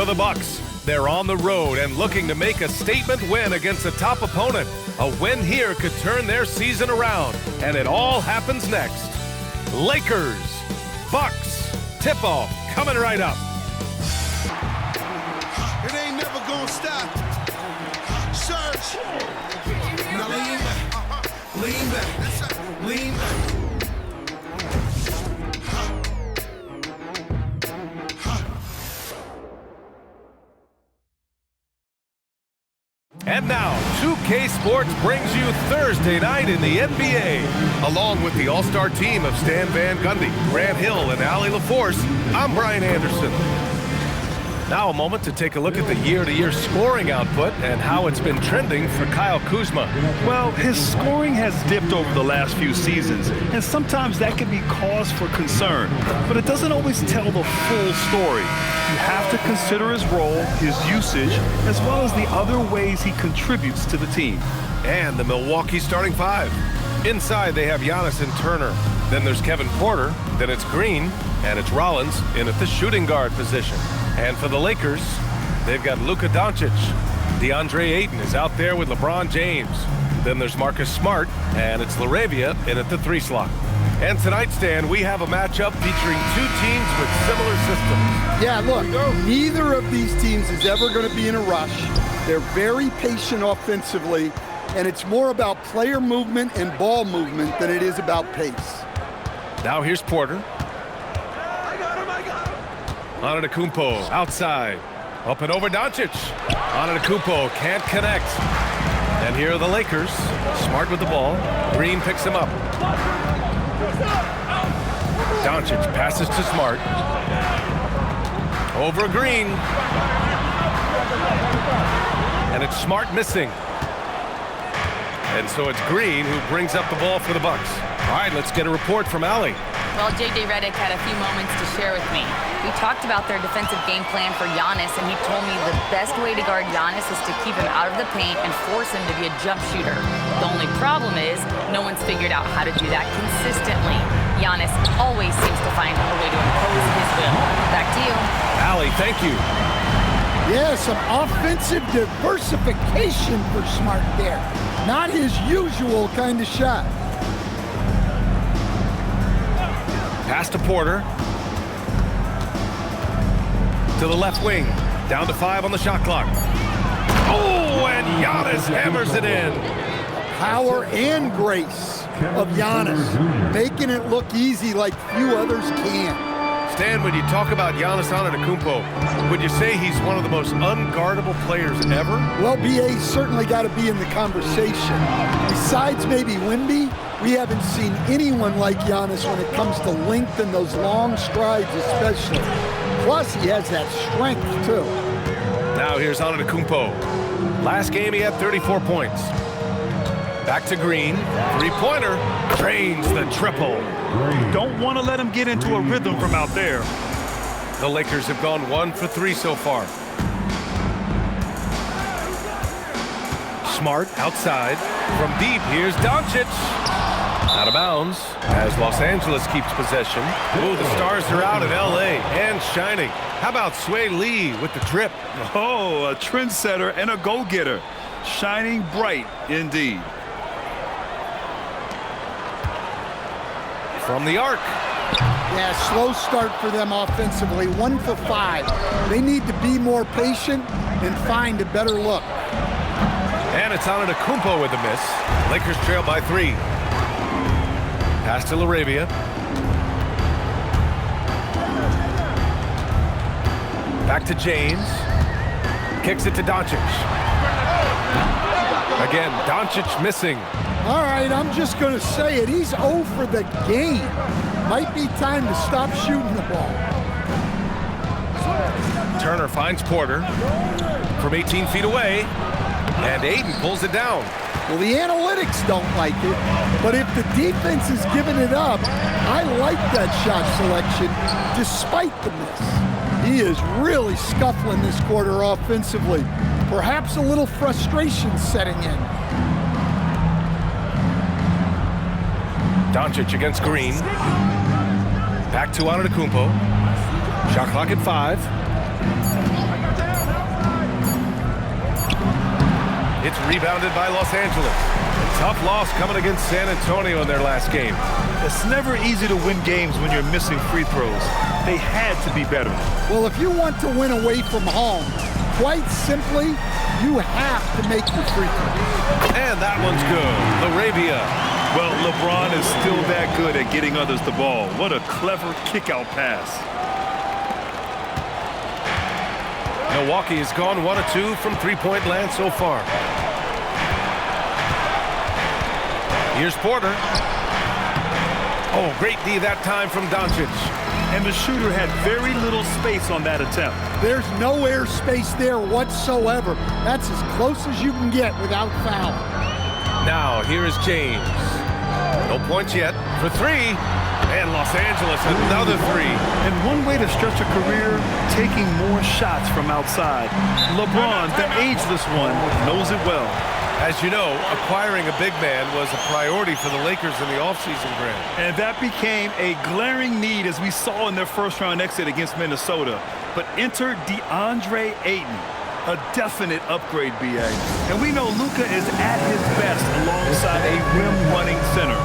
for the Bucks. They're on the road and looking to make a statement win against a top opponent. A win here could turn their season around, and it all happens next. Lakers, Bucks, tip-off coming right up. It ain't never gonna stop. Surge. Now lean back. Lean back. Lean back. And now, 2K Sports brings you Thursday night in the NBA. Along with the all-star team of Stan Van Gundy, Grant Hill, and Allie LaForce, I'm Brian Anderson. Now a moment to take a look at the year-to-year scoring output and how it's been trending for Kyle Kuzma. Well, his scoring has dipped over the last few seasons, and sometimes that can be cause for concern. But it doesn't always tell the full story. You have to consider his role, his usage, as well as the other ways he contributes to the team. And the Milwaukee starting five. Inside, they have Giannis and Turner. Then there's Kevin Porter. Then it's Green. And it's Rollins in at the shooting guard position. And for the Lakers, they've got Luka Doncic. DeAndre Ayton is out there with LeBron James. Then there's Marcus Smart. And it's LaRavia in at the 3 slot. And tonight, Stan, we have a matchup featuring two teams with similar systems. Yeah, look, neither of these teams is ever going to be in a rush. They're very patient offensively, and it's more about player movement and ball movement than it is about pace. Now here's Porter. Antetokounmpo outside. Up and over Doncic. Antetokounmpo can't connect. And here are the Lakers. Smart with the ball. Green picks him up. Doncic passes to Smart. Over Green. And it's Smart missing. And so it's Green who brings up the ball for the Bucks. All right, let's get a report from Allie. Well, J.J. Redick had a few moments to share with me. We talked about their defensive game plan for Giannis, and he told me the best way to guard Giannis is to keep him out of the paint and force him to be a jump shooter. The only problem is no one's figured out how to do that consistently. Giannis always seems to find a way to impose his will. Back to you. Allie, thank you. Yeah, some offensive diversification for Smart there. Not his usual kind of shot. Pass to Porter. To the left wing. Down to 5 on the shot clock. Oh, and Giannis hammers it in. Power and grace of Giannis, making it look easy like few others can. Stan, when you talk about Giannis Antetokounmpo, would you say he's one of the most unguardable players ever? Well, BA's certainly got to be in the conversation. Besides maybe Wemby, we haven't seen anyone like Giannis when it comes to length and those long strides especially. Plus, he has that strength, too. Now here's Antetokounmpo. Last game, he had 34 points. Back to Green. Three-pointer. Drains the triple. Don't want to let him get into a rhythm from out there. The Lakers have gone 1 for 3 so far. Smart outside. From deep, here's Doncic. Out of bounds as Los Angeles keeps possession. Ooh, the stars are out in L.A. and shining. How about Sway Lee with the trip? Oh, a trendsetter and a go-getter. Shining bright indeed. From the arc. Yeah, slow start for them offensively, 1 for 5. They need to be more patient and find a better look. And it's Antetokounmpo with a miss. Lakers trail by 3. Pass to LaRavia. Back to James. Kicks it to Doncic. Again, Doncic missing. All right, I'm just going to say it. He's 0 for the game. Might be time to stop shooting the ball. Turner finds Porter from 18 feet away. And Ayton pulls it down. Well, the analytics don't like it, but if the defense is giving it up, I like that shot selection despite the miss. He is really scuffling this quarter offensively. Perhaps a little frustration setting in. Doncic against Green. Back to Antetokounmpo. Shot clock at 5. It's rebounded by Los Angeles. Tough loss coming against San Antonio in their last game. It's never easy to win games when you're missing free throws. They had to be better. Well, if you want to win away from home, quite simply, you have to make your free throws. And that one's good. Laravia. Well, LeBron is still that good at getting others the ball. What a clever kick-out pass. Milwaukee has gone 1 of 2 from three-point land so far. Here's Porter. Oh, great D that time from Doncic. And the shooter had very little space on that attempt. There's no air space there whatsoever. That's as close as you can get without foul. Now, here is James. No points yet for three. And Los Angeles, another three. And one way to stretch a career, taking more shots from outside. LeBron, the ageless one, knows it well. As you know, acquiring a big man was a priority for the Lakers in the offseason, Grant. And that became a glaring need as we saw in their first-round exit against Minnesota. But enter DeAndre Ayton, a definite upgrade, BA. And we know Luka is at his best alongside a rim-running center.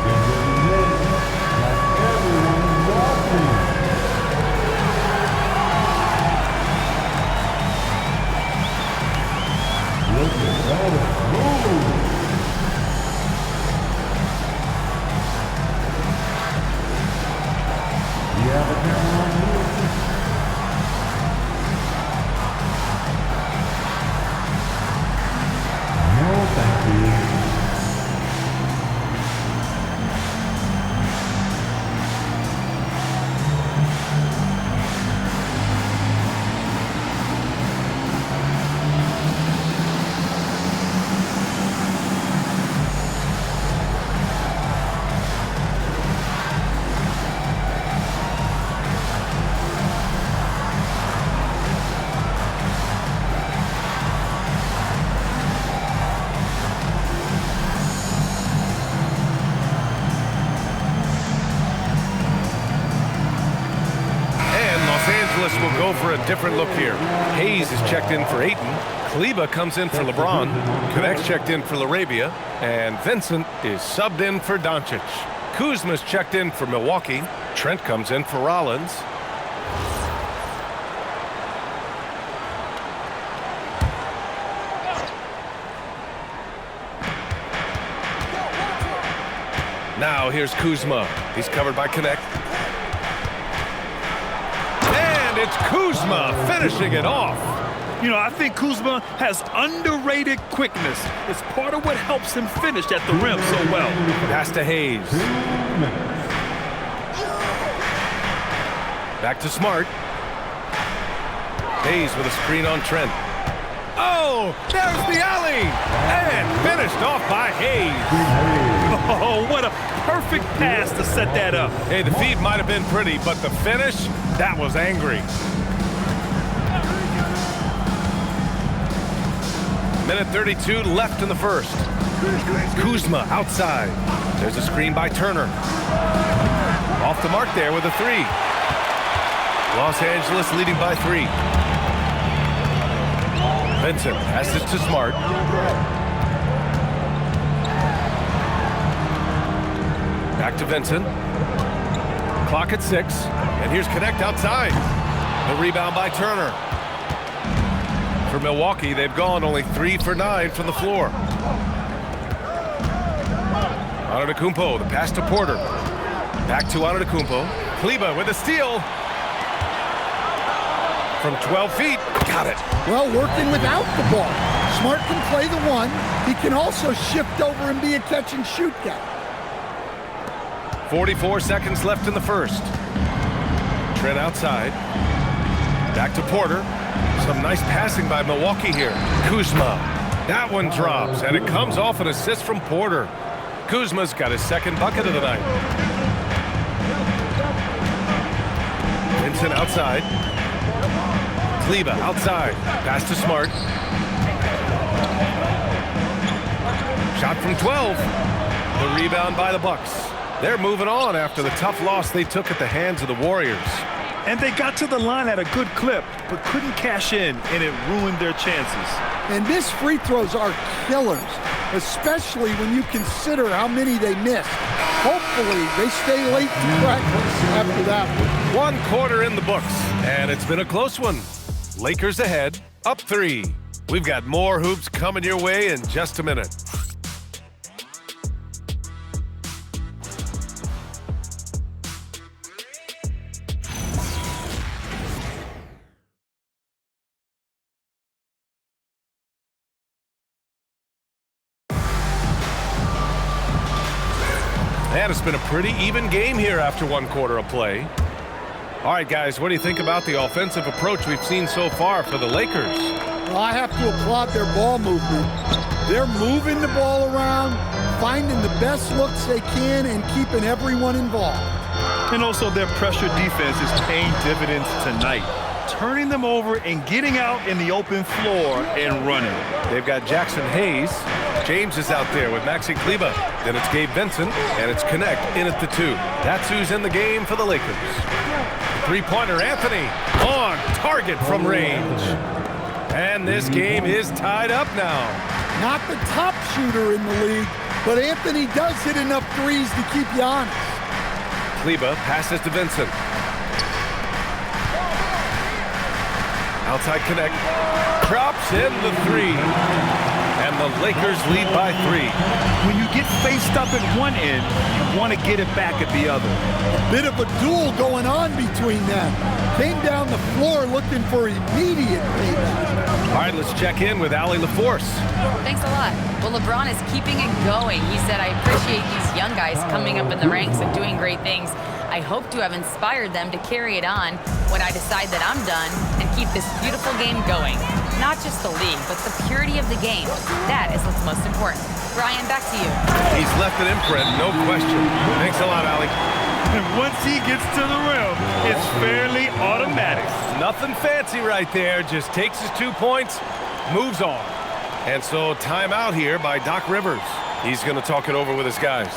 Will go for a different look here. Hayes is checked in for Ayton. Kleba comes in for LeBron. Connect's checked in for Laravia. And Vincent is subbed in for Doncic. Kuzma's checked in for Milwaukee. Trent comes in for Rollins. Now here's Kuzma. He's covered by Connect. It's Kuzma finishing it off. You know, I think Kuzma has underrated quickness. It's part of what helps him finish at the rim so well. Pass to Hayes. Back to Smart. Hayes with a screen on Trent. Oh, there's the alley. And finished off by Hayes. Oh, what a perfect pass to set that up. Hey, the feed might have been pretty, but the finish, that was angry. Minute 32 left in the first. Kuzma outside. There's a screen by Turner. Off the mark there with a three. Los Angeles leading by 3. Vincent passes to Smart. Back to Vincent. Clock at 6. And here's Connect outside. The rebound by Turner. For Milwaukee, they've gone only 3 for 9 from the floor. Antetokounmpo, the pass to Porter. Back to Antetokounmpo. Kleba with a steal. From 12 feet, got it. Well, working without the ball. Smart can play the one. He can also shift over and be a catch-and-shoot guy. 44 seconds left in the first. Trent outside. Back to Porter. Some nice passing by Milwaukee here. Kuzma. That one drops, and it comes off an assist from Porter. Kuzma's got his second bucket of the night. Vincent outside. Kleba outside. Pass to Smart. Shot from 12. The rebound by the Bucks. They're moving on after the tough loss they took at the hands of the Warriors. And they got to the line at a good clip, but couldn't cash in, and it ruined their chances. And missed free throws are killers, especially when you consider how many they missed. Hopefully, they stay late to practice after that one. 1 quarter in the books, and it's been a close one. Lakers ahead, up 3. We've got more hoops coming your way in just a minute. And it's been a pretty even game here after 1 quarter of play. All right, guys, what do you think about the offensive approach we've seen so far for the Lakers? Well, I have to applaud their ball movement. They're moving the ball around, finding the best looks they can, and keeping everyone involved. And also their pressure defense is paying dividends tonight, turning them over and getting out in the open floor and running. They've got Jackson Hayes. James is out there with Maxi Kleber. Then it's Gabe Vincent, and it's Connect in at the 2. That's who's in the game for the Lakers. Three-pointer Anthony on target from range. And this game is tied up now. Not the top shooter in the league, but Anthony does hit enough threes to keep you honest. Kleber passes to Vincent. Outside Connect. Drops in the 3. And the Lakers lead by 3. When you get faced up at one end, you want to get it back at the other. A bit of a duel going on between them. Came down the floor looking for immediate payback. All right, let's check in with Allie LaForce. Thanks a lot. Well, LeBron is keeping it going. He said, I appreciate these young guys coming up in the ranks and doing great things. I hope to have inspired them to carry it on when I decide that I'm done and keep this beautiful game going. Not just the league, but the purity of the game. That is what's most important. Brian, back to you. He's left an imprint, no question. Thanks a lot, Allie. And once he gets to the rim, it's fairly automatic. Nothing fancy right there. Just takes his 2 points, moves on. And so timeout here by Doc Rivers. He's going to talk it over with his guys.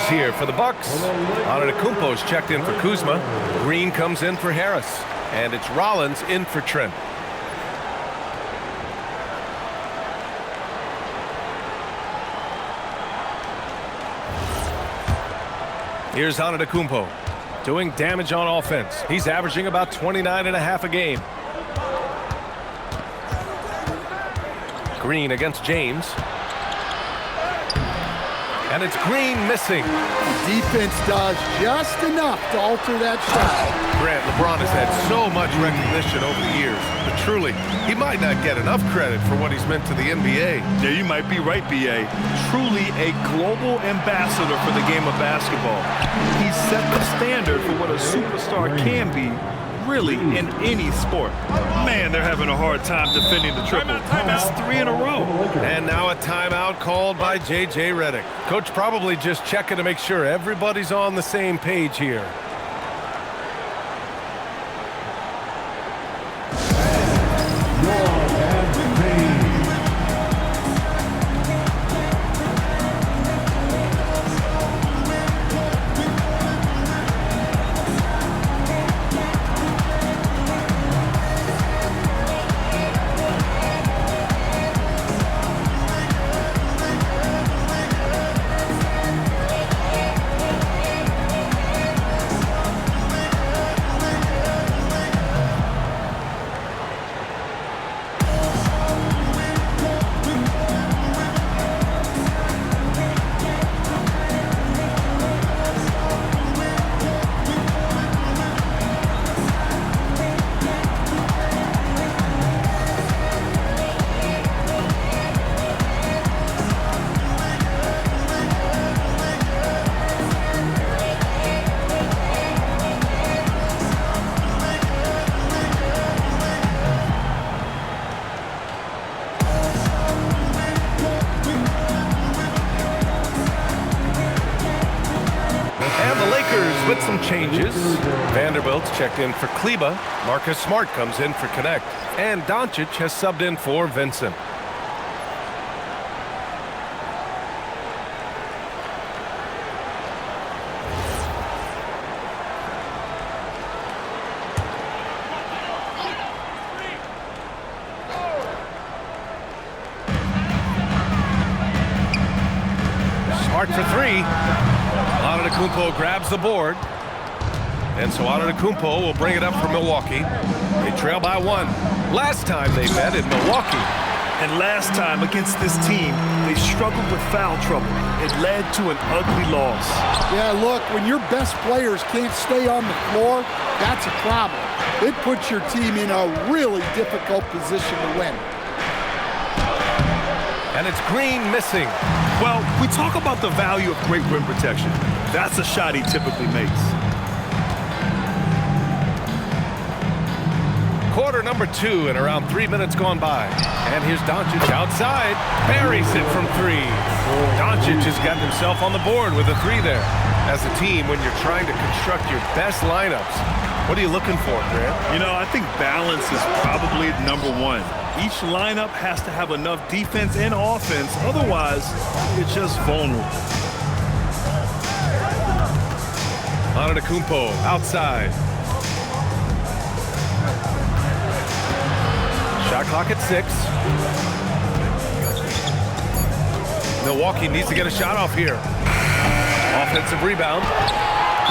Here for the Bucks. Antetokounmpo's checked in for Kuzma. Green comes in for Harris. And it's Rollins in for Trent. Here's Antetokounmpo doing damage on offense. He's averaging about 29.5 a game. Green against James. And it's Green missing. The defense does just enough to alter that shot. Grant, LeBron has had so much recognition over the years, but truly, he might not get enough credit for what he's meant to the NBA. Yeah, you might be right, B.A. Truly a global ambassador for the game of basketball. He's set the standard for what a superstar can be, really, in any sport. Man, they're having a hard time defending the triple. That's 3 in a row. And now a timeout called by J.J. Redick. Coach probably just checking to make sure everybody's on the same page here. some changes. Vanderbilt's checked in for Kleba. Marcus Smart comes in for Connect. And Doncic has subbed in for Vincent. Smart for three. Antetokounmpo grabs the board. And so Antetokounmpo will bring it up for Milwaukee. They trail by 1. Last time they met in Milwaukee. And last time against this team, they struggled with foul trouble. It led to an ugly loss. Yeah, look, when your best players can't stay on the floor, that's a problem. It puts your team in a really difficult position to win. And it's Green missing. Well, we talk about the value of great rim protection. That's a shot he typically makes. Quarter number 2 and around 3 minutes gone by. And here's Doncic outside. Buries it from 3. Doncic has gotten himself on the board with a 3 there. As a team, when you're trying to construct your best lineups, what are you looking for, Grant? You know, I think balance is probably number 1. Each lineup has to have enough defense and offense. Otherwise, it's just vulnerable. Antetokounmpo outside. Shot clock at 6. Milwaukee needs to get a shot off here. Offensive rebound.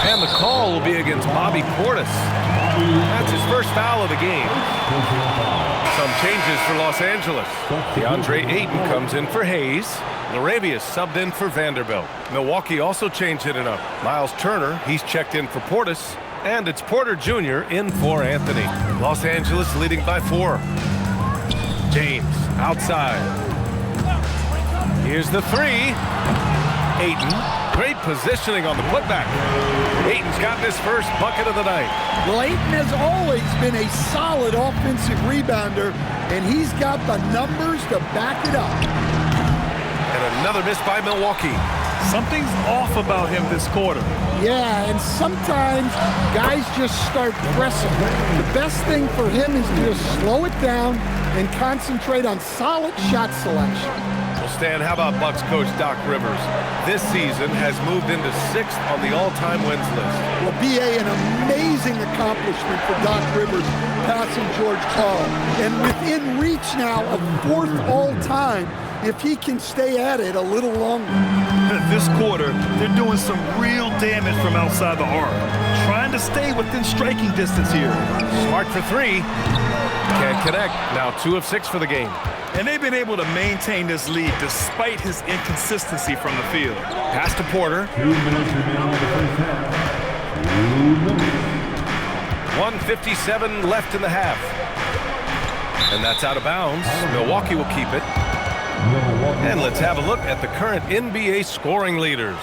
And the call will be against Bobby Portis. That's his first foul of the game. Some changes for Los Angeles. DeAndre Ayton comes in for Hayes. Laravius subbed in for Vanderbilt. Milwaukee also changed it up. Miles Turner, he's checked in for Portis. And it's Porter Jr. in for Anthony. Los Angeles leading by 4. James outside. Here's the 3. Ayton. Great positioning on the putback. Ayton's gotten his first bucket of the night. Well, Ayton has always been a solid offensive rebounder, and he's got the numbers to back it up. And another miss by Milwaukee. Something's off about him this quarter. Yeah, and sometimes guys just start pressing. The best thing for him is to just slow it down and concentrate on solid shot selection. Well, Stan, how about Bucks coach Doc Rivers? This season has moved into 6th on the all-time wins list. Well, B.A., an amazing accomplishment for Doc Rivers passing George Karl. And within reach now of 4th all-time if he can stay at it a little longer. This quarter, they're doing some real damage from outside the arc. Trying to stay within striking distance here. Smart for 3. Can't connect. Now 2 of 6 for the game. And they've been able to maintain this lead despite his inconsistency from the field. Pass to Porter. 2 minutes remaining in the first half. 2 minutes. 1:57 left in the half. And that's out of bounds. Milwaukee will keep it. And let's have a look at the current NBA scoring leaders.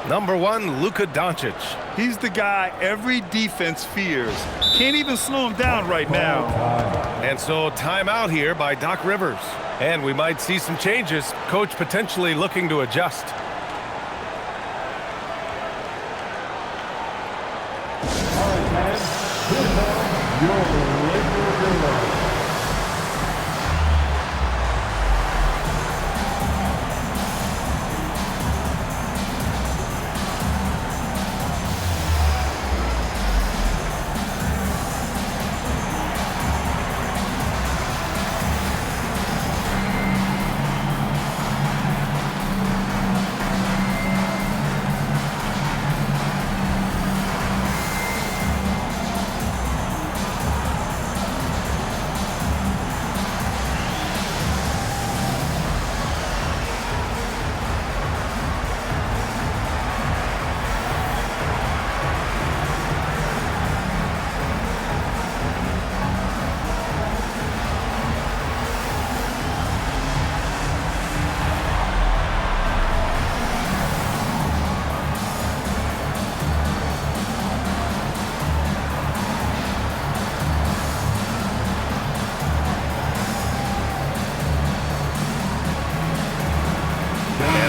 Number 1, Luka Doncic. He's the guy every defense fears. Can't even slow him down right now. And so timeout here by Doc Rivers. And we might see some changes. Coach potentially looking to adjust.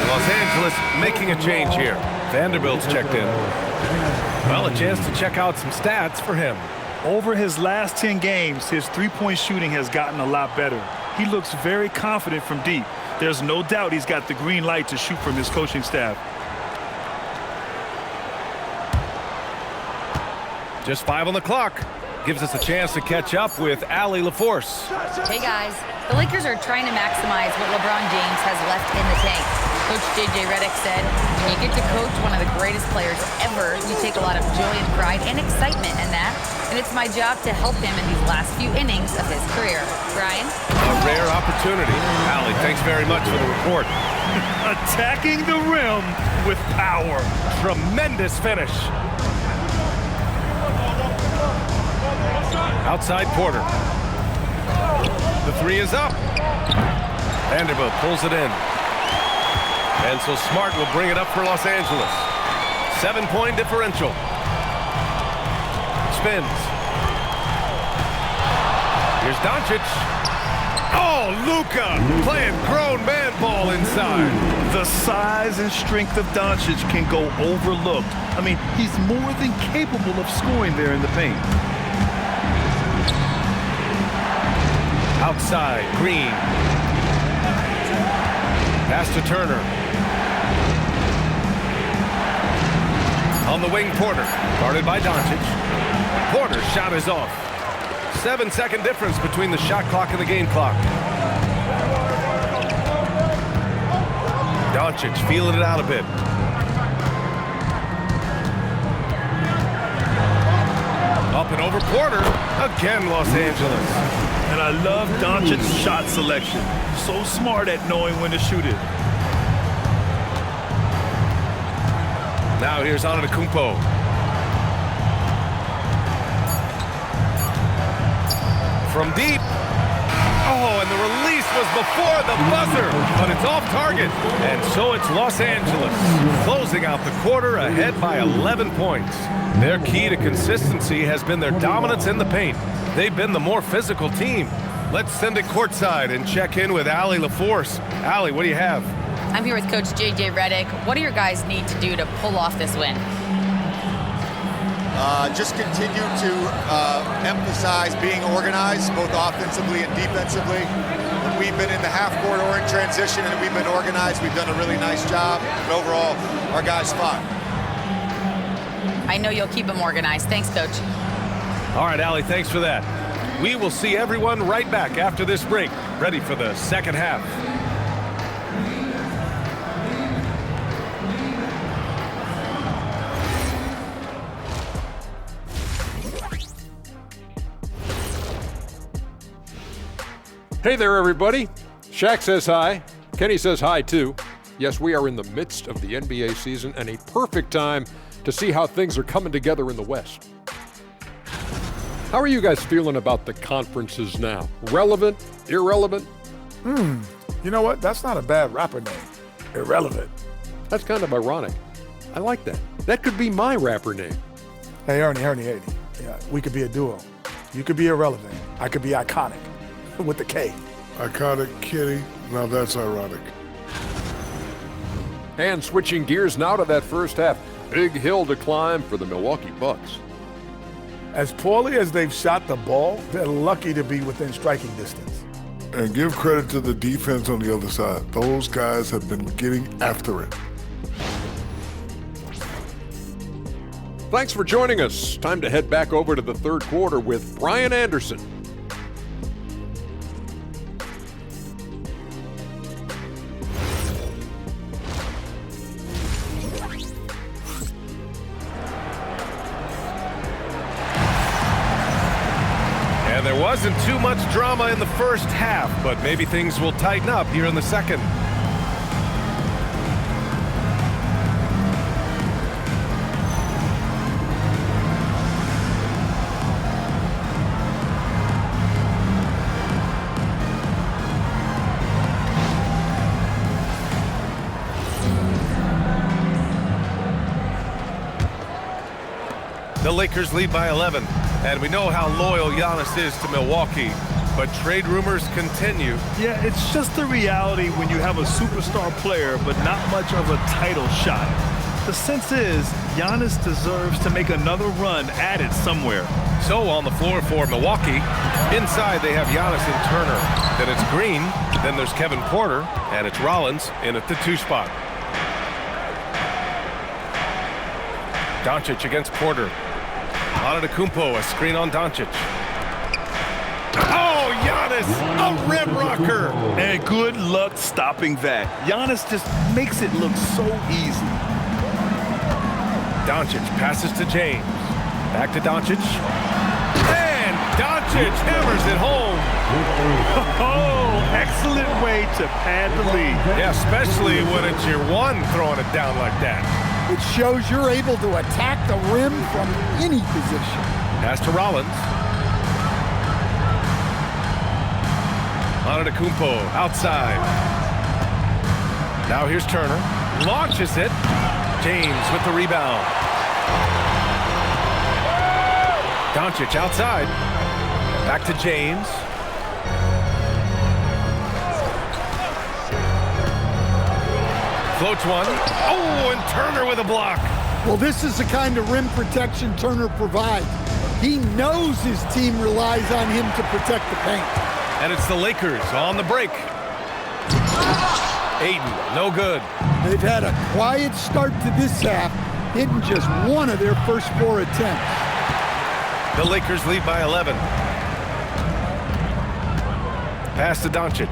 Los Angeles making a change here. Vanderbilt's checked in. Well, a chance to check out some stats for him. Over his last 10 games, his three-point shooting has gotten a lot better. He looks very confident from deep. There's no doubt he's got the green light to shoot from his coaching staff. Just 5 on the clock. Gives us a chance to catch up with Allie LaForce. Hey guys, the Lakers are trying to maximize what LeBron James has left in the tank. Coach J.J. Redick said, when you get to coach one of the greatest players ever, you take a lot of joy and pride and excitement in that. And it's my job to help him in these last few innings of his career. Brian? A rare opportunity. Allie, thanks very much for the report. Attacking the rim with power. Tremendous finish. Outside Porter. The three is up. Vanderbilt pulls it in. And so Smart will bring it up for Los Angeles. 7-point differential. Spins. Here's Doncic. Oh, Luka playing grown man ball inside. The size and strength of Doncic can go overlooked. I mean, he's more than capable of scoring there in the paint. Outside, Green. Pass to Turner. On the wing, Porter. Guarded by Doncic. Porter's shot is off. 7-second difference between the shot clock and the game clock. Doncic feeling it out a bit. Up and over Porter. Again, Los Angeles. And I love Doncic's shot selection. So smart at knowing when to shoot it. Now here's Antetokounmpo. From deep. Oh, and the release was before the buzzer, but it's off target. And so it's Los Angeles, closing out the quarter ahead by 11 points. Their key to consistency has been their dominance in the paint. They've been the more physical team. Let's send it courtside and check in with Allie LaForce. Allie, what do you have? I'm here with Coach J.J. Redick. What do your guys need to do to pull off this win? Just continue to emphasize being organized, both offensively and defensively. When we've been in the half-court or in transition and we've been organized, we've done a really nice job. But overall, our guys fought. I know you'll keep them organized. Thanks, Coach. All right, Allie, thanks for that. We will see everyone right back after this break, ready for the second half. Hey there, everybody. Shaq says hi. Kenny says hi, too. Yes, we are in the midst of the NBA season and a perfect time to see how things are coming together in the West. How are you guys feeling about the conferences now? Relevant? Irrelevant? You know what? That's not a bad rapper name. Irrelevant. That's kind of ironic. I like that. That could be my rapper name. Hey, Ernie. Yeah, we could be a duo. You could be irrelevant. I could be iconic. With the K. Iconic Kitty. Now that's ironic. And switching gears now to that first half. Big hill to climb for the Milwaukee Bucks. As poorly as they've shot the ball, they're lucky to be within striking distance. And give credit to the defense on the other side. Those guys have been getting after it. Thanks for joining us. Time to head back over to the third quarter with Brian Anderson. There wasn't too much drama in the first half, but maybe things will tighten up here in the second. The Lakers lead by 11. And we know how loyal Giannis is to Milwaukee, but trade rumors continue. Yeah, it's just the reality when you have a superstar player, but not much of a title shot. The sense is Giannis deserves to make another run at it somewhere. So on the floor for Milwaukee, inside they have Giannis and Turner. Then it's Green, then there's Kevin Porter, and it's Rollins in at the 2 spot. Doncic against Porter. Antetokounmpo, a screen on Doncic. Oh, Giannis, a rim rocker. And good luck stopping that. Giannis just makes it look so easy. Doncic passes to James. Back to Doncic. And Doncic hammers it home. Oh, excellent way to pad the lead. Yeah, especially when it's your one throwing it down like that. It shows you're able to attack the rim from any position. Pass to Rollins. Antetokounmpo outside. Now here's Turner. Launches it. James with the rebound. Doncic outside. Back to James. Floats one. Oh, and Turner with a block. Well, this is the kind of rim protection Turner provides. He knows his team relies on him to protect the paint. And it's the Lakers on the break. Ayton, no good. They've had a quiet start to this half, hitting just one of their first 4 attempts. The Lakers lead by 11. Pass to Doncic.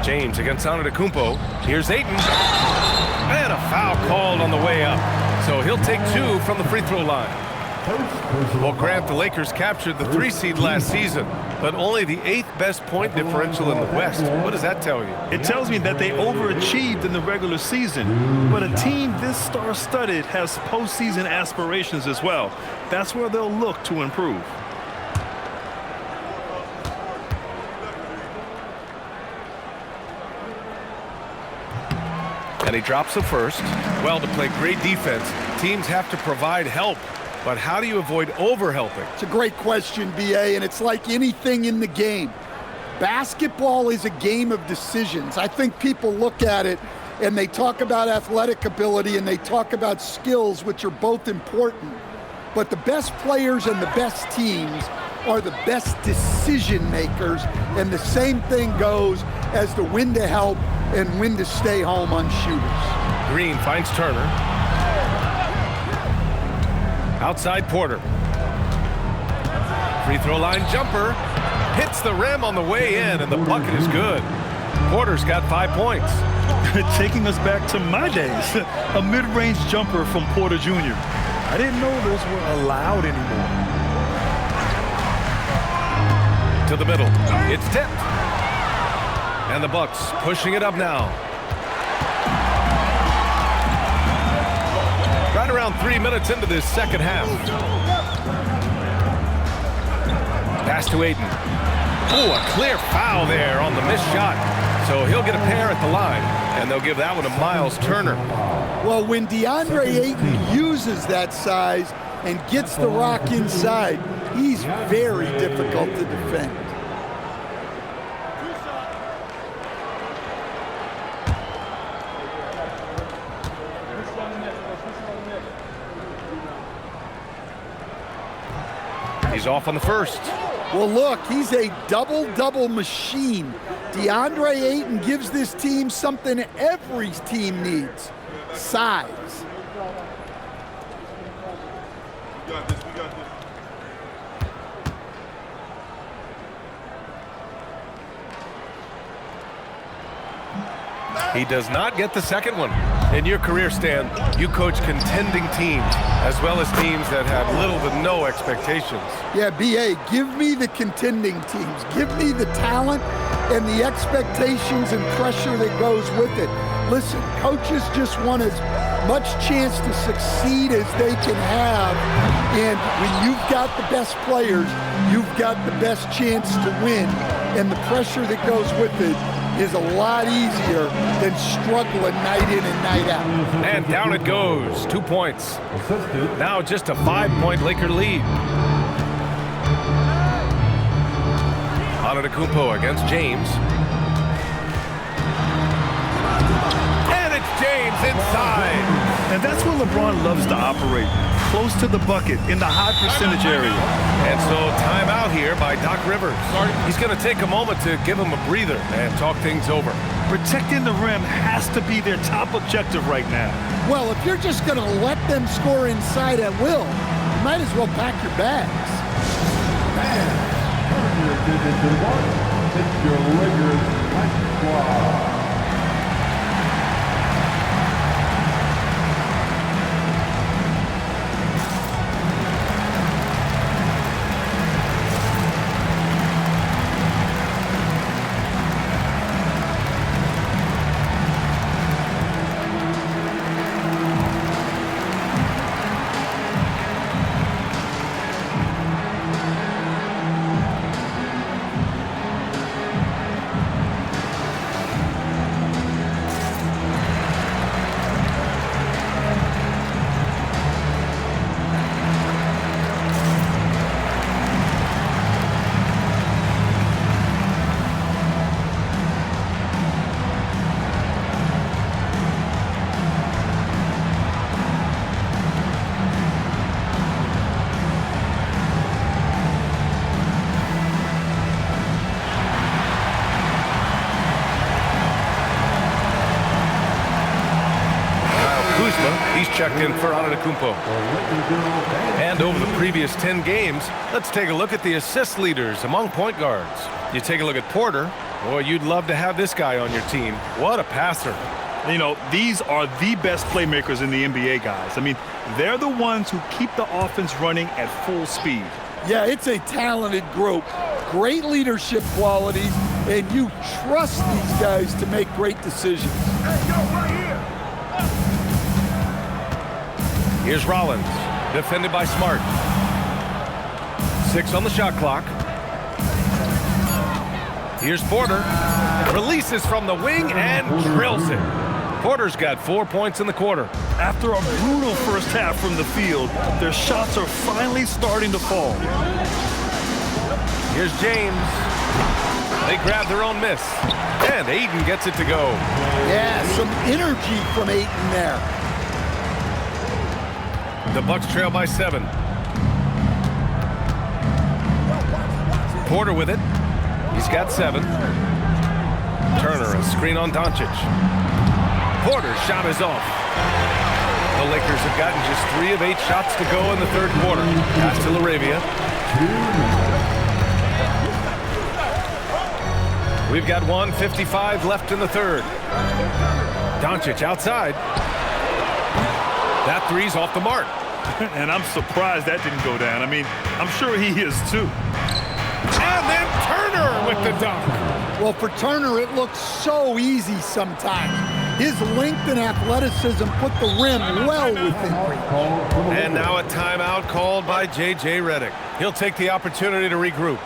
James against Antetokounmpo. Here's Ayton. And a foul called on the way up. So he'll take 2 from the free throw line. Well, Grant, the Lakers captured the 3 seed last season, but only the 8th best point differential in the West. What does that tell you? It tells me that they overachieved in the regular season, but a team this star-studded has postseason aspirations as well. That's where they'll look to improve. And he drops the first. Well, to play great defense, teams have to provide help. But how do you avoid overhelping? It's a great question, BA, and it's like anything in the game. Basketball is a game of decisions. I think people look at it and they talk about athletic ability and they talk about skills, which are both important. But the best players and the best teams are the best decision makers, and the same thing goes as to when to help and when to stay home on shooters. Green finds Turner. Outside Porter. Free throw line jumper. Hits the rim on the way in, and the bucket is good. Porter's got 5 points. Taking us back to my days. A mid-range jumper from Porter Jr. I didn't know those were allowed anymore. To the middle. It's tipped. And the Bucks pushing it up now. Right around 3 minutes into this second half. Pass to Ayton. Oh, a clear foul there on the missed shot. So he'll get a pair at the line, and they'll give that one to Miles Turner. Well, when DeAndre Ayton uses that size and gets the rock inside, he's very difficult to defend. He's off on the first. Well, look, he's a double-double machine. DeAndre Ayton gives this team something every team needs: size. We got this, we got this. He does not get the second one. In your career, Stan, you coach contending teams as well as teams that have little to no expectations. Yeah, BA, give me the contending teams. Give me the talent and the expectations and pressure that goes with it. Listen, coaches just want as much chance to succeed as they can have. And when you've got the best players, you've got the best chance to win. And the pressure that goes with it is a lot easier than struggling night in and night out. And down it goes. 2 points. Now just a 5-point Laker lead. Antetokounmpo against James. LeBron loves to operate close to the bucket in the high percentage area. And so timeout here by Doc Rivers. He's going to take a moment to give him a breather and talk things over. Protecting the rim has to be their top objective right now. Well, if you're just going to let them score inside at will, you might as well pack your bags. It's your Lakers Ice Squad. He's checked in for Antetokounmpo. And over the previous 10 games, let's take a look at the assist leaders among point guards. You take a look at Porter. Boy, you'd love to have this guy on your team. What a passer. You know, these are the best playmakers in the NBA, guys. I mean, they're the ones who keep the offense running at full speed. Yeah, it's a talented group. Great leadership qualities, and you trust these guys to make great decisions. Hey, yo, right here. Here's Rollins, defended by Smart. 6 on the shot clock. Here's Porter. Releases from the wing and drills it. Porter's got 4 points in the quarter. After a brutal first half from the field, their shots are finally starting to fall. Here's James. They grab their own miss. And Aiden gets it to go. Yeah, some energy from Ayton there. The Bucks trail by 7. Porter with it. He's got 7. Turner, a screen on Doncic. Porter's shot is off. The Lakers have gotten just 3 of 8 shots to go in the third quarter. Pass to LaRavia. We've got 1:55 left in the third. Doncic outside. That three's off the mark. And I'm surprised that didn't go down. I mean, I'm sure he is too. And then Turner with the dunk. Well, for Turner, it looks so easy sometimes. His length and athleticism put the rim well within reach. And now a timeout called by J.J. Redick. He'll take the opportunity to regroup.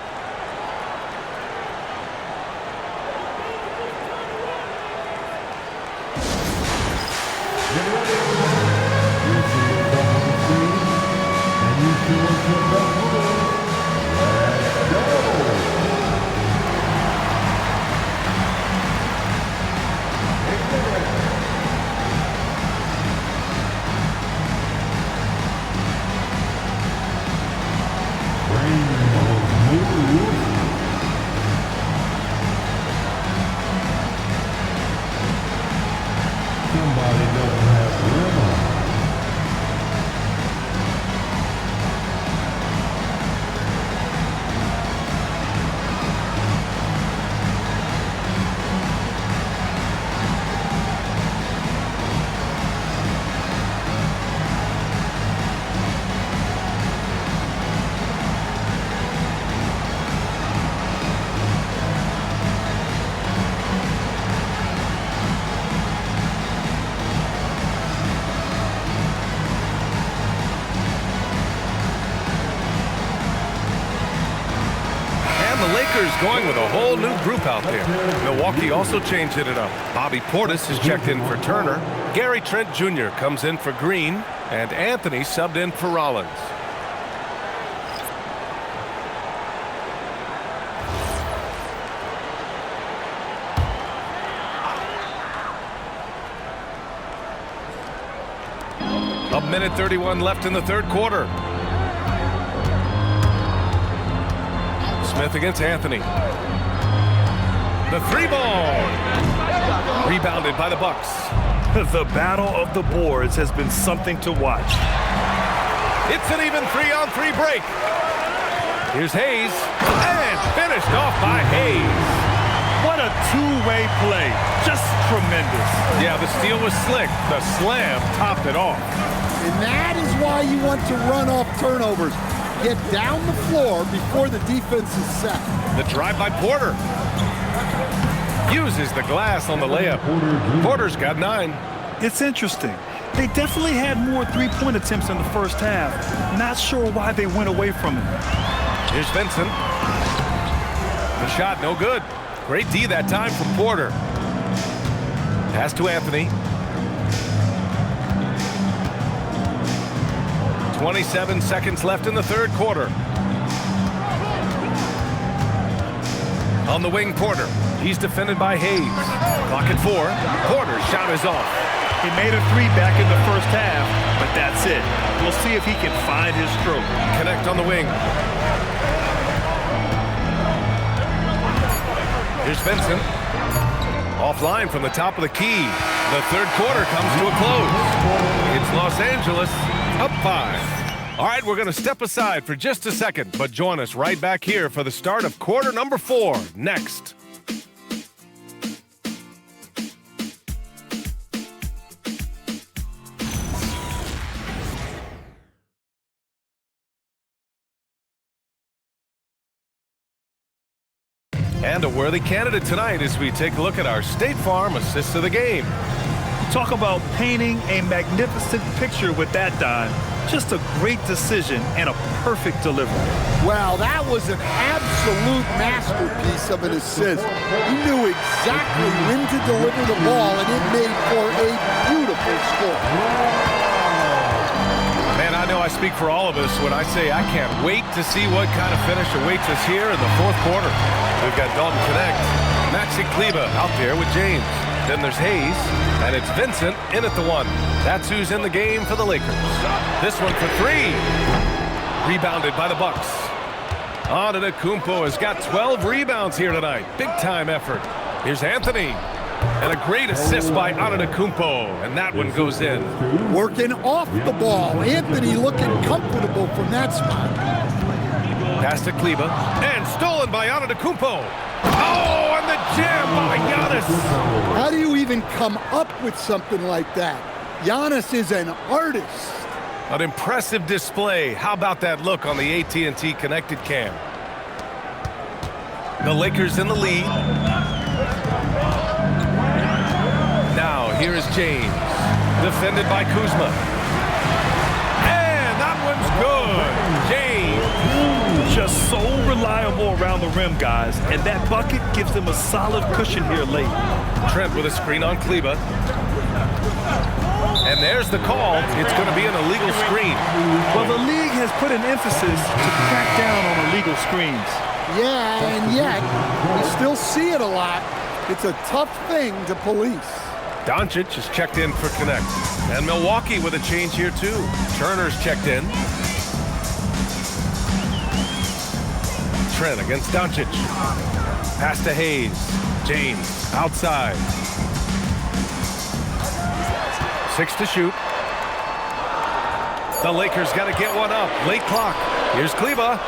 Going with a whole new group out there. Milwaukee also changed it up. Bobby Portis is checked in for Turner. Gary Trent Jr. comes in for Green. And Anthony subbed in for Rollins. A minute 31 left in the third quarter. Smith against Anthony. The three ball. Rebounded by the Bucks. The battle of the boards has been something to watch. It's an even 3-on-3 break. Here's Hayes, and finished off by Hayes. What a two-way play. Just tremendous. Yeah, the steal was slick. The slam topped it off. And that is why you want to run off turnovers. Get down the floor before the defense is set. The drive by Porter. Uses the glass on the layup. Porter's got 9. It's interesting. They definitely had more three-point attempts in the first half. Not sure why they went away from it. Here's Vincent. The shot, no good. Great D that time from Porter. Pass to Anthony. 27 seconds left in the third quarter. On the wing, Porter. He's defended by Hayes. Clock at 4. Porter's shot is off. He made a 3 back in the first half, but that's it. We'll see if he can find his stroke. Connect on the wing. Here's Vincent. Offline from the top of the key. The third quarter comes to a close. It's Los Angeles up 5. All right, we're going to step aside for just a second, but join us right back here for the start of quarter number 4 next. And a worthy candidate tonight as we take a look at our State Farm assist of the game. Talk about painting a magnificent picture with that dime. Just a great decision and a perfect delivery. Wow, that was an absolute masterpiece of an assist. He knew exactly when to deliver the ball, and it made for a beautiful score. Man, I know I speak for all of us when I say I can't wait to see what kind of finish awaits us here in the fourth quarter. We've got Dalton Connect, Maxi Kleba out there with James. Then there's Hayes, and it's Vincent in at the 1. That's who's in the game for the Lakers. This one for 3. Rebounded by the Bucks. Antetokounmpo has got 12 rebounds here tonight. Big-time effort. Here's Anthony. And a great assist by Antetokounmpo, and that one goes in. Working off the ball. Anthony looking comfortable from that spot. Pass to Kleba, and stolen by Antetokounmpo. Oh, and the jam by Giannis. How do you even come up with something like that? Giannis is an artist. An impressive display. How about that look on the AT&T connected cam? The Lakers in the lead. Now, here is James, defended by Kuzma. And that one's good. James. Just so reliable around the rim, guys, and that bucket gives them a solid cushion here late. Trent with a screen on Kleba. And there's the call. It's going to be an illegal screen. Well, the league has put an emphasis to crack down on illegal screens. Yeah, and yet, we still see it a lot. It's a tough thing to police. Doncic is checked in for Connect. And Milwaukee with a change here, too. Turner's checked in. Trent against Doncic. Pass to Hayes. James outside. 6 to shoot. The Lakers got to get one up. Late clock. Here's Kleba.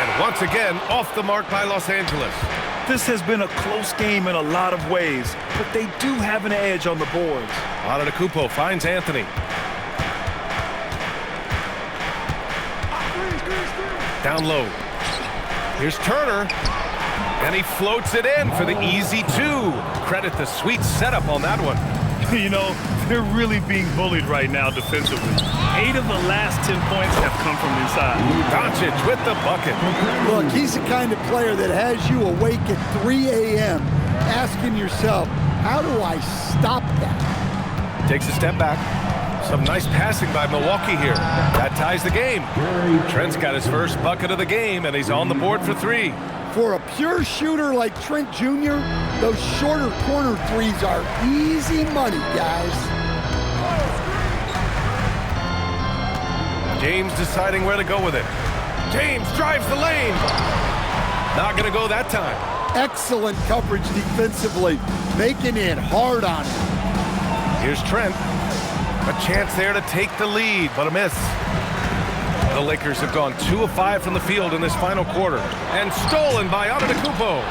And once again, off the mark by Los Angeles. This has been a close game in a lot of ways, but they do have an edge on the boards. Antetokounmpo finds Anthony. Down low. Here's Turner. And he floats it in for the easy two. Credit the sweet setup on that one. You know, they're really being bullied right now defensively. 8 of the last 10 points have come from inside. Doncic with the bucket. Look, he's the kind of player that has you awake at 3 a.m. asking yourself, how do I stop that? Takes a step back. Some nice passing by Milwaukee here. That ties the game. Trent's got his first bucket of the game, and he's on the board for 3. For a pure shooter like Trent Jr., those shorter corner threes are easy money, guys. James deciding where to go with it. James drives the lane. Not going to go that time. Excellent coverage defensively, making it hard on him. Here's Trent. A chance there to take the lead, but a miss. The Lakers have gone 2 of 5 from the field in this final quarter. And stolen by Antetokounmpo.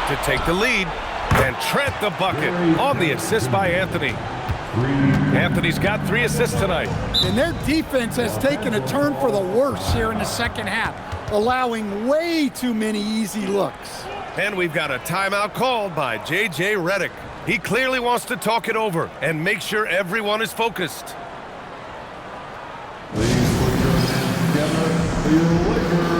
To take the lead. And Trent the bucket on the assist by Anthony. Anthony's got 3 assists tonight. And their defense has taken a turn for the worse here in the second half, allowing way too many easy looks. And we've got a timeout called by J.J. Redick. He clearly wants to talk it over and make sure everyone is focused. Please put your hands together for your Lakers.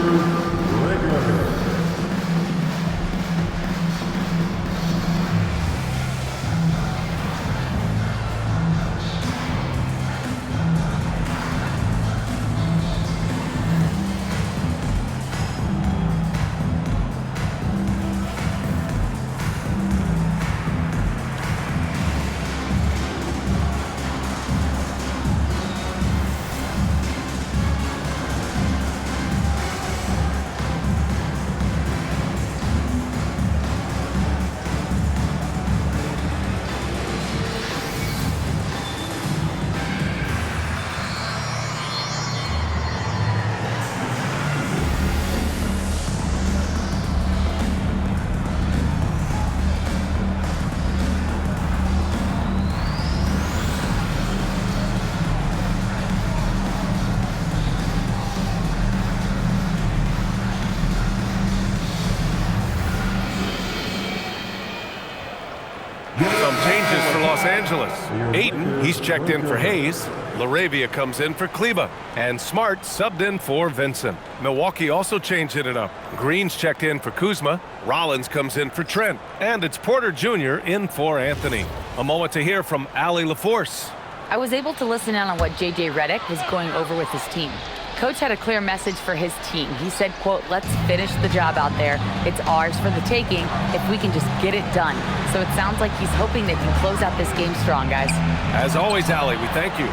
Some changes for Los Angeles. Ayton, he's checked in for Hayes. LaRavia comes in for Kleba. And Smart subbed in for Vincent. Milwaukee also changed it up. Green's checked in for Kuzma. Rollins comes in for Trent. And it's Porter Jr. in for Anthony. A moment to hear from Allie LaForce. I was able to listen in on what J.J. Redick was going over with his team. Coach had a clear message for his team. He said, quote, let's finish the job out there. It's ours for the taking if we can just get it done. So it sounds like he's hoping they can close out this game strong, guys. As always, Allie, we thank you.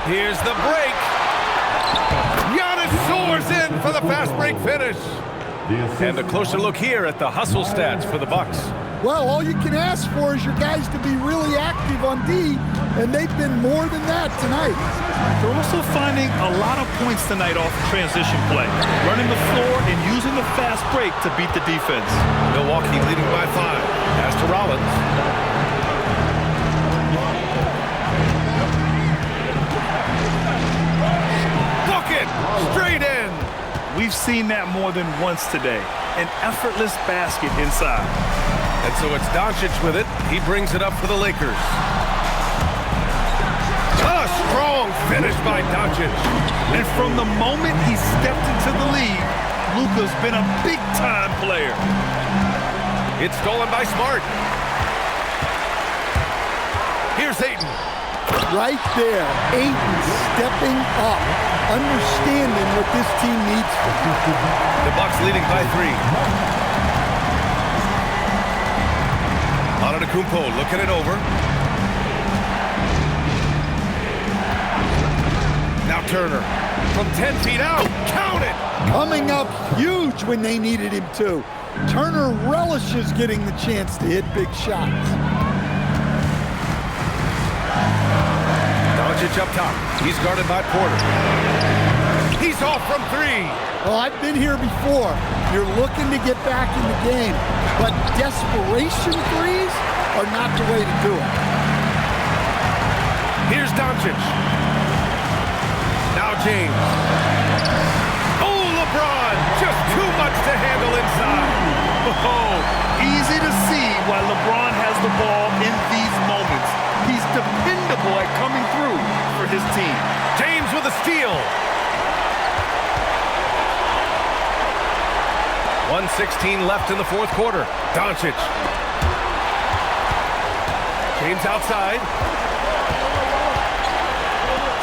Here's the break. Giannis soars in for the fast break finish. And a closer look here at the hustle stats for the Bucks. Well, all you can ask for is your guys to be really active on D, and they've been more than that tonight. They're also finding a lot of points tonight off transition play, running the floor and using the fast break to beat the defense. Milwaukee leading by 5. Pass to Rollins. Bucket! Straight in! We've seen that more than once today. An effortless basket inside. And so it's Doncic with it. He brings it up for the Lakers. A strong finish by Doncic. And from the moment he stepped into the league, Luka's been a big-time player. It's stolen by Smart. Here's Ayton. Right there, Ayton stepping up, understanding what this team needs. The Bucks leading by 3. Antetokounmpo looking it over. Now Turner from 10 feet out. Count it! Coming up huge when they needed him to. Turner relishes getting the chance to hit big shots. Doncic up top. He's guarded by Porter. He's off from three. Well, I've been here before. You're looking to get back in the game, but desperation threes are not the way to do it. Here's Doncic. Now James. Oh, LeBron, just too much to handle inside. Oh, easy to see why LeBron has the ball in these moments. He's dependable at coming through for his team. James with a steal. 1:16 left in the fourth quarter. Doncic. James outside.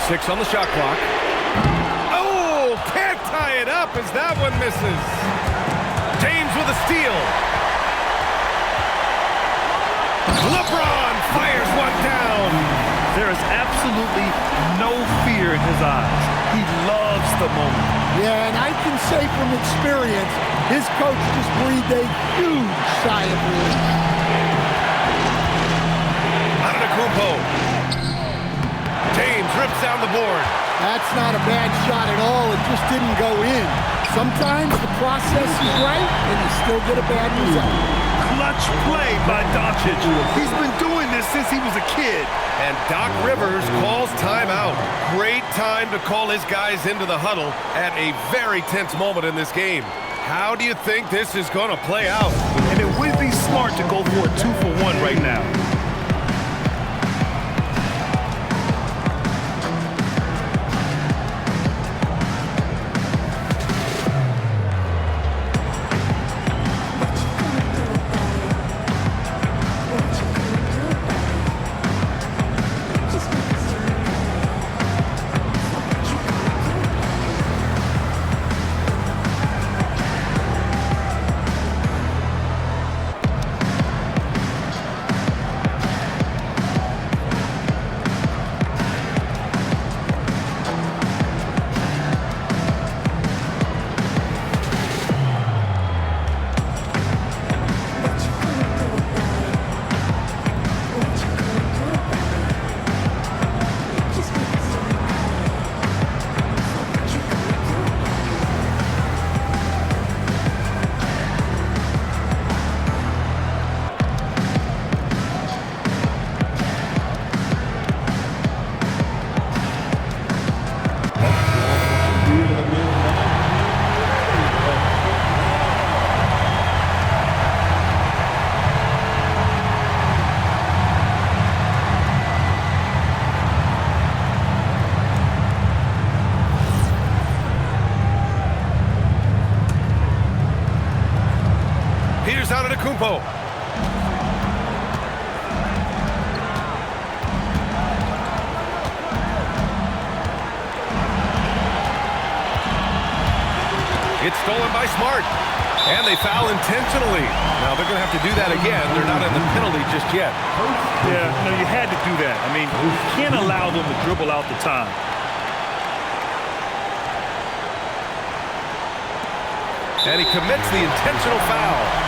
6 on the shot clock. Oh, can't tie it up as that one misses. James with a steal. LeBron fires one down. There is absolutely no fear in his eyes. He loves the moment. Yeah, and I can say from experience, his coach just breathed a huge sigh of relief. Antetokounmpo. James rips down the board. That's not a bad shot at all. It just didn't go in. Sometimes the process is right, and you still get a bad result. Clutch play by Doncic. He's been doing this since he was a kid. And Doc Rivers calls timeout. Great time to call his guys into the huddle at a very tense moment in this game. How do you think this is going to play out? And it would be smart to go for a 2-for-1 right now. Here's Antetokounmpo. It's stolen by Smart. And they foul intentionally. Now they're going to have to do that again. They're not in the penalty just yet. Yeah, no, you had to do that. I mean, you can't allow them to dribble out the time. And he commits the intentional foul.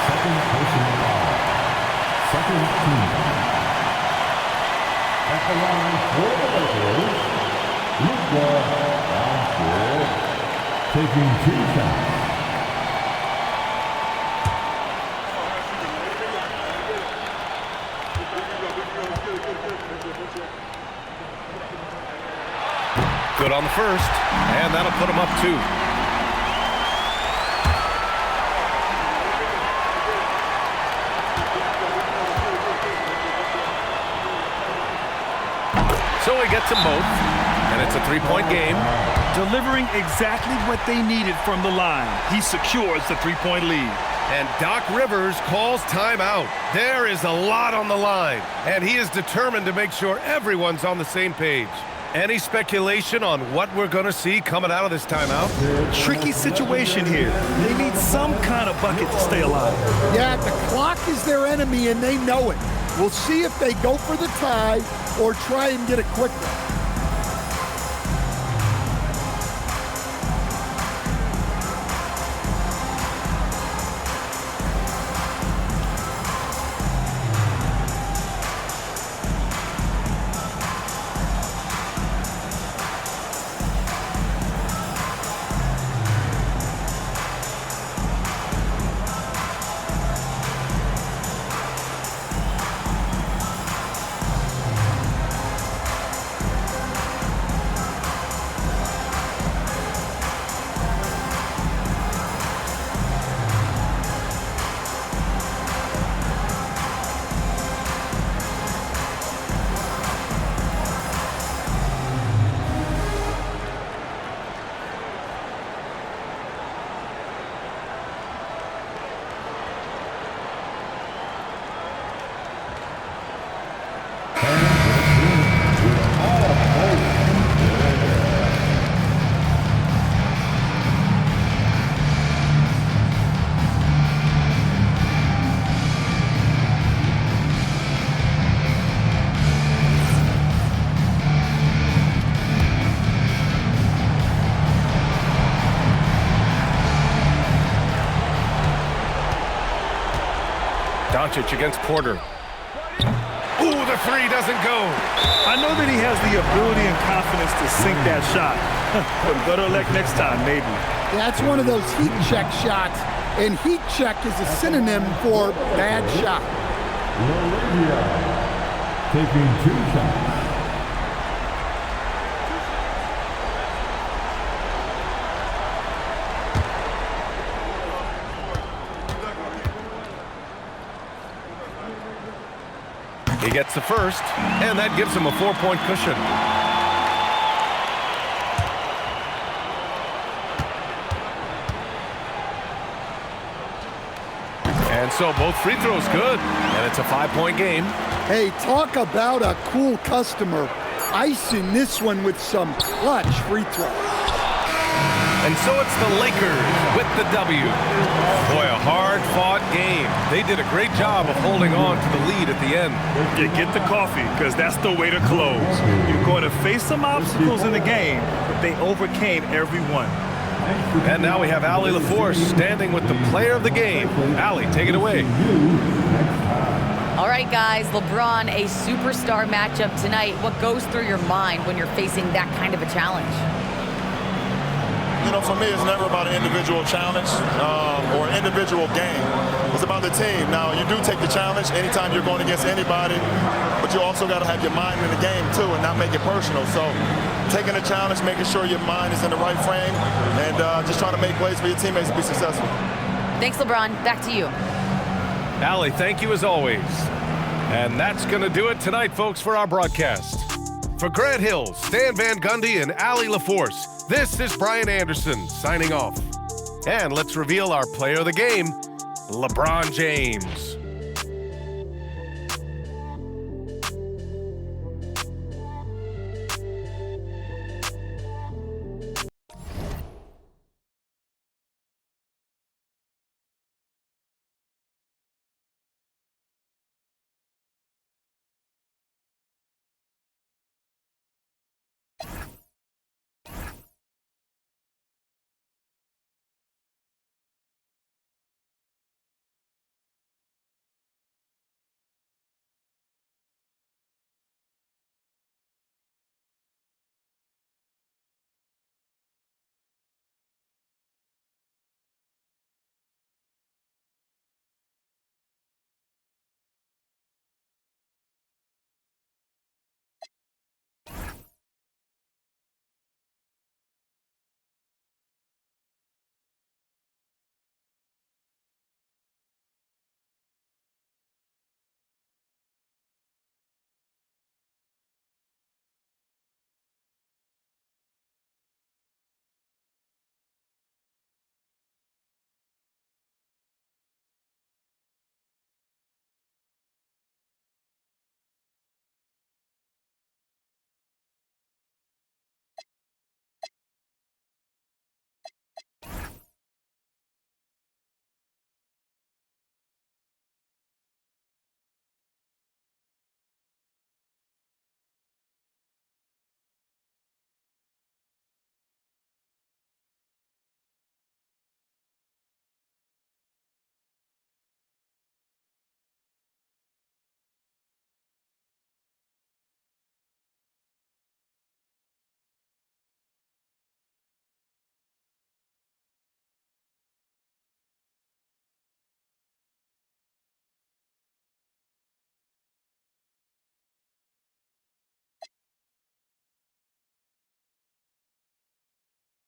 Second personal foul. Second team. At the line for the Lakers, Luka Doncic taking 2 shots. Good on the first, and that'll put him up 2. So he gets them both, and it's a 3-point game. Delivering exactly what they needed from the line. He secures the 3-point lead. And Doc Rivers calls timeout. There is a lot on the line, and he is determined to make sure everyone's on the same page. Any speculation on what we're going to see coming out of this timeout? Tricky situation here. They need some kind of bucket to stay alive. Yeah, the clock is their enemy, and they know it. We'll see if they go for the tie or try and get it quicker. Doncic against Porter. Ooh, the three doesn't go. I know that he has the ability and confidence to sink that shot, but better luck next time, maybe. That's one of those heat check shots, and heat check is a synonym for bad shot. Olivia taking 2 shots. He gets the first, and that gives him a 4-point cushion. And so both free throws good, and it's a 5-point game. Hey, talk about a cool customer. Icing this one with some clutch free throws. And so it's the Lakers with the W. Boy, a hard-fought game. They did a great job of holding on to the lead at the end. Yeah, get the coffee, because that's the way to close. You're going to face some obstacles in the game, but they overcame every one. And now we have Allie LaForce standing with the player of the game. Allie, take it away. All right, guys, LeBron, a superstar matchup tonight. What goes through your mind when you're facing that kind of a challenge? You know, for me, it's never about an individual challenge or an individual game. It's about the team. Now, you do take the challenge anytime you're going against anybody, but you also got to have your mind in the game, too, and not make it personal. So taking a challenge, making sure your mind is in the right frame, and just trying to make plays for your teammates to be successful. Thanks, LeBron. Back to you. Allie, thank you as always. And that's going to do it tonight, folks, for our broadcast. For Grant Hill, Stan Van Gundy, and Allie LaForce, this is Brian Anderson signing off. And let's reveal our player of the game, LeBron James.